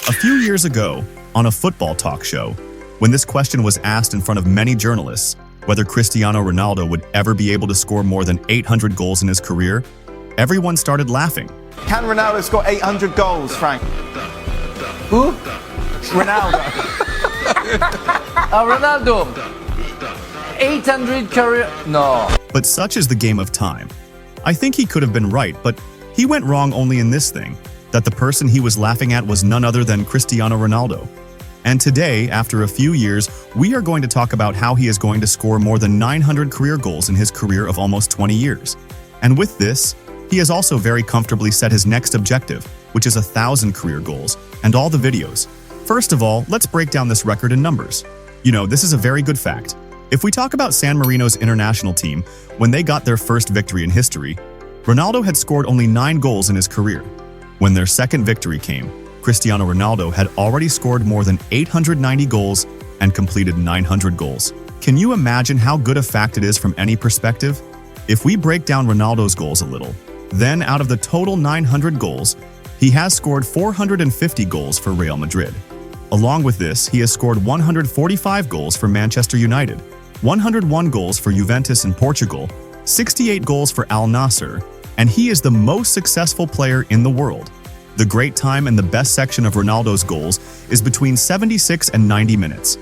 A few years ago, on a football talk show, when this question was asked in front of many journalists whether Cristiano Ronaldo would ever be able to score more than 800 goals in his career, everyone started laughing. Can Ronaldo score 800 goals, Frank? Who? Ronaldo. Ronaldo. 800 career. No. But such is the game of time. I think he could have been right, but he went wrong only in this thing, that the person he was laughing at was none other than Cristiano Ronaldo. And today, after a few years, we are going to talk about how he is going to score more than 900 career goals in his career of almost 20 years. And with this, he has also very comfortably set his next objective, which is 1,000 career goals, and all the videos. First of all, let's break down this record in numbers. You know, this is a very good fact. If we talk about San Marino's international team, when they got their first victory in history, Ronaldo had scored only 9 goals in his career. When their second victory came, Cristiano Ronaldo had already scored more than 890 goals and completed 900 goals. Can you imagine how good a fact it is from any perspective? If we break down Ronaldo's goals a little, then out of the total 900 goals, he has scored 450 goals for Real Madrid. Along with this, he has scored 145 goals for Manchester United, 101 goals for Juventus in Portugal, 68 goals for Al Nassr, and he is the most successful player in the world. The great time and the best section of Ronaldo's goals is between 76 and 90 minutes.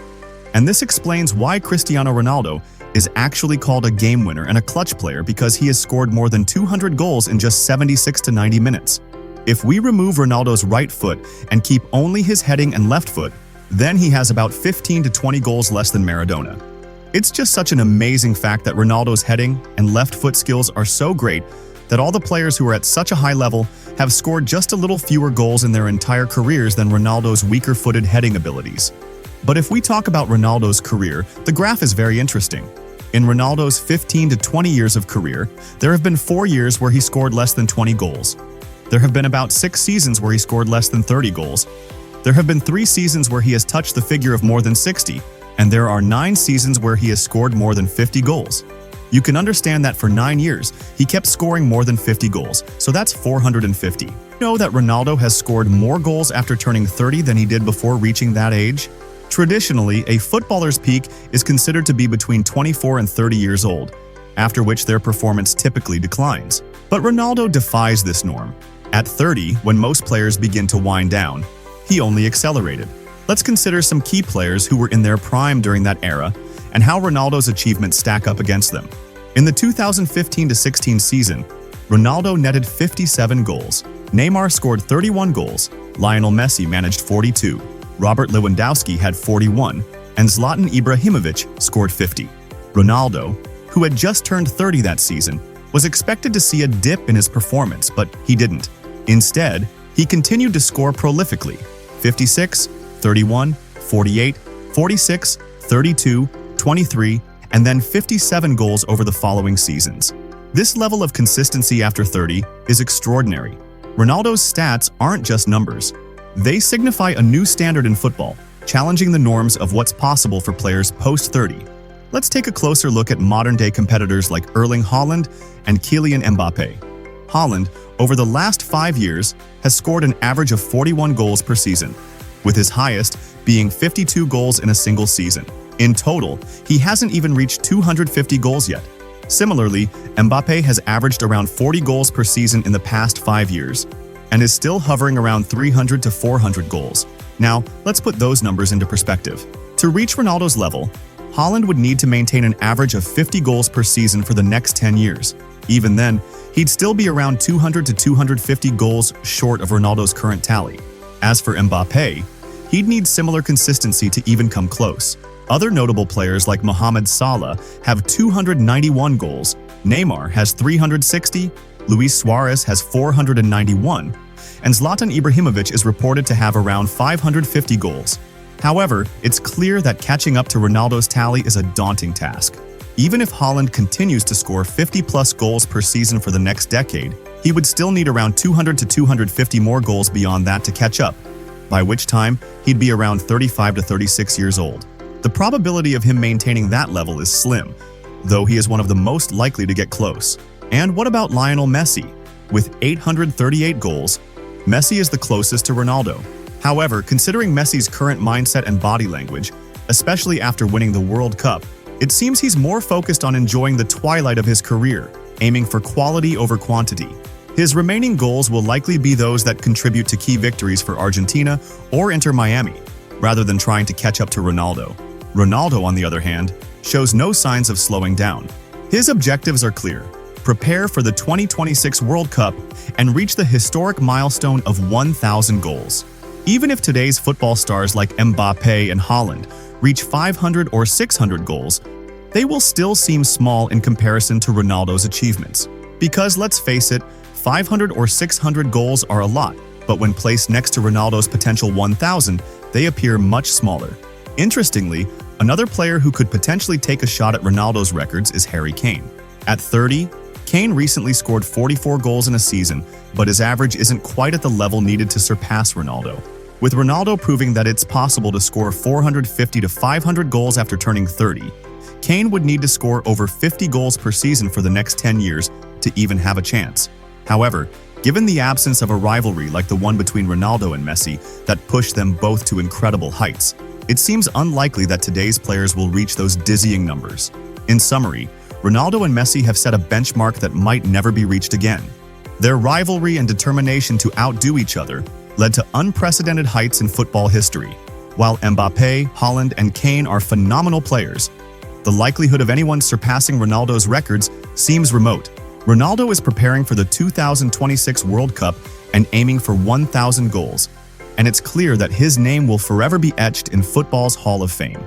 And this explains why Cristiano Ronaldo is actually called a game winner and a clutch player, because he has scored more than 200 goals in just 76 to 90 minutes. If we remove Ronaldo's right foot and keep only his heading and left foot, then he has about 15 to 20 goals less than Maradona. It's just such an amazing fact that Ronaldo's heading and left foot skills are so great that all the players who are at such a high level have scored just a little fewer goals in their entire careers than Ronaldo's weaker-footed heading abilities. But if we talk about Ronaldo's career, the graph is very interesting. In Ronaldo's 15 to 20 years of career, there have been 4 years where he scored less than 20 goals. There have been about 6 seasons where he scored less than 30 goals. There have been 3 seasons where he has touched the figure of more than 60, and there are 9 seasons where he has scored more than 50 goals. You can understand that for 9 years, he kept scoring more than 50 goals, so that's 450. You know that Ronaldo has scored more goals after turning 30 than he did before reaching that age? Traditionally, a footballer's peak is considered to be between 24 and 30 years old, after which their performance typically declines. But Ronaldo defies this norm. At 30, when most players begin to wind down, he only accelerated. Let's consider some key players who were in their prime during that era and how Ronaldo's achievements stack up against them. In the 2015-16 season, Ronaldo netted 57 goals. Neymar scored 31 goals, Lionel Messi managed 42, Robert Lewandowski had 41, and Zlatan Ibrahimovic scored 50. Ronaldo, who had just turned 30 that season, was expected to see a dip in his performance, but he didn't. Instead, he continued to score prolifically: 56, 31, 48, 46, 32, 23, and then 57 goals over the following seasons. This level of consistency after 30 is extraordinary. Ronaldo's stats aren't just numbers. They signify a new standard in football, challenging the norms of what's possible for players post-30. Let's take a closer look at modern-day competitors like Erling Haaland and Kylian Mbappe. Haaland, over the last 5 years, has scored an average of 41 goals per season, with his highest being 52 goals in a single season. In total, he hasn't even reached 250 goals yet. Similarly, Mbappe has averaged around 40 goals per season in the past 5 years, and is still hovering around 300 to 400 goals. Now, let's put those numbers into perspective. To reach Ronaldo's level, Haaland would need to maintain an average of 50 goals per season for the next 10 years. Even then, he'd still be around 200 to 250 goals short of Ronaldo's current tally. As for Mbappe, he'd need similar consistency to even come close. Other notable players like Mohamed Salah have 291 goals, Neymar has 360, Luis Suarez has 491, and Zlatan Ibrahimovic is reported to have around 550 goals. However, it's clear that catching up to Ronaldo's tally is a daunting task. Even if Haaland continues to score 50-plus goals per season for the next decade, he would still need around 200 to 250 more goals beyond that to catch up, by which time he'd be around 35 to 36 years old. The probability of him maintaining that level is slim, though he is one of the most likely to get close. And what about Lionel Messi? With 838 goals, Messi is the closest to Ronaldo. However, considering Messi's current mindset and body language, especially after winning the World Cup, it seems he's more focused on enjoying the twilight of his career, aiming for quality over quantity. His remaining goals will likely be those that contribute to key victories for Argentina or Inter Miami, rather than trying to catch up to Ronaldo. Ronaldo, on the other hand, shows no signs of slowing down. His objectives are clear: prepare for the 2026 World Cup and reach the historic milestone of 1,000 goals. Even if today's football stars like Mbappe and Haaland reach 500 or 600 goals, they will still seem small in comparison to Ronaldo's achievements. Because let's face it, 500 or 600 goals are a lot, but when placed next to Ronaldo's potential 1,000, they appear much smaller. Interestingly, another player who could potentially take a shot at Ronaldo's records is Harry Kane. At 30, Kane recently scored 44 goals in a season, but his average isn't quite at the level needed to surpass Ronaldo. With Ronaldo proving that it's possible to score 450 to 500 goals after turning 30, Kane would need to score over 50 goals per season for the next 10 years to even have a chance. However, given the absence of a rivalry like the one between Ronaldo and Messi that pushed them both to incredible heights, it seems unlikely that today's players will reach those dizzying numbers. In summary, Ronaldo and Messi have set a benchmark that might never be reached again. Their rivalry and determination to outdo each other led to unprecedented heights in football history. While Mbappe, Haaland, and Kane are phenomenal players, the likelihood of anyone surpassing Ronaldo's records seems remote. Ronaldo is preparing for the 2026 World Cup and aiming for 1,000 goals, and it's clear that his name will forever be etched in football's Hall of Fame.